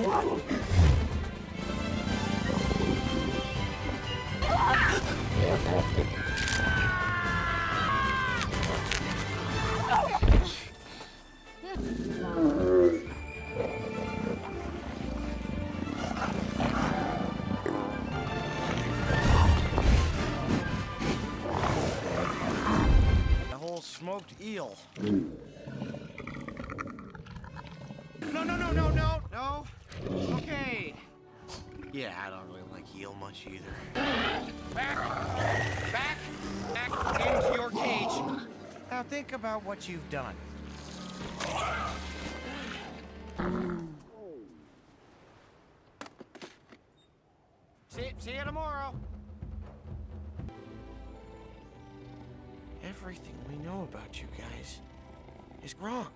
A whole smoked eel. No. Okay. Yeah, I don't really like eel much either. Back into your cage. Now think about what you've done. See you tomorrow. Everything we know about you guys is wrong.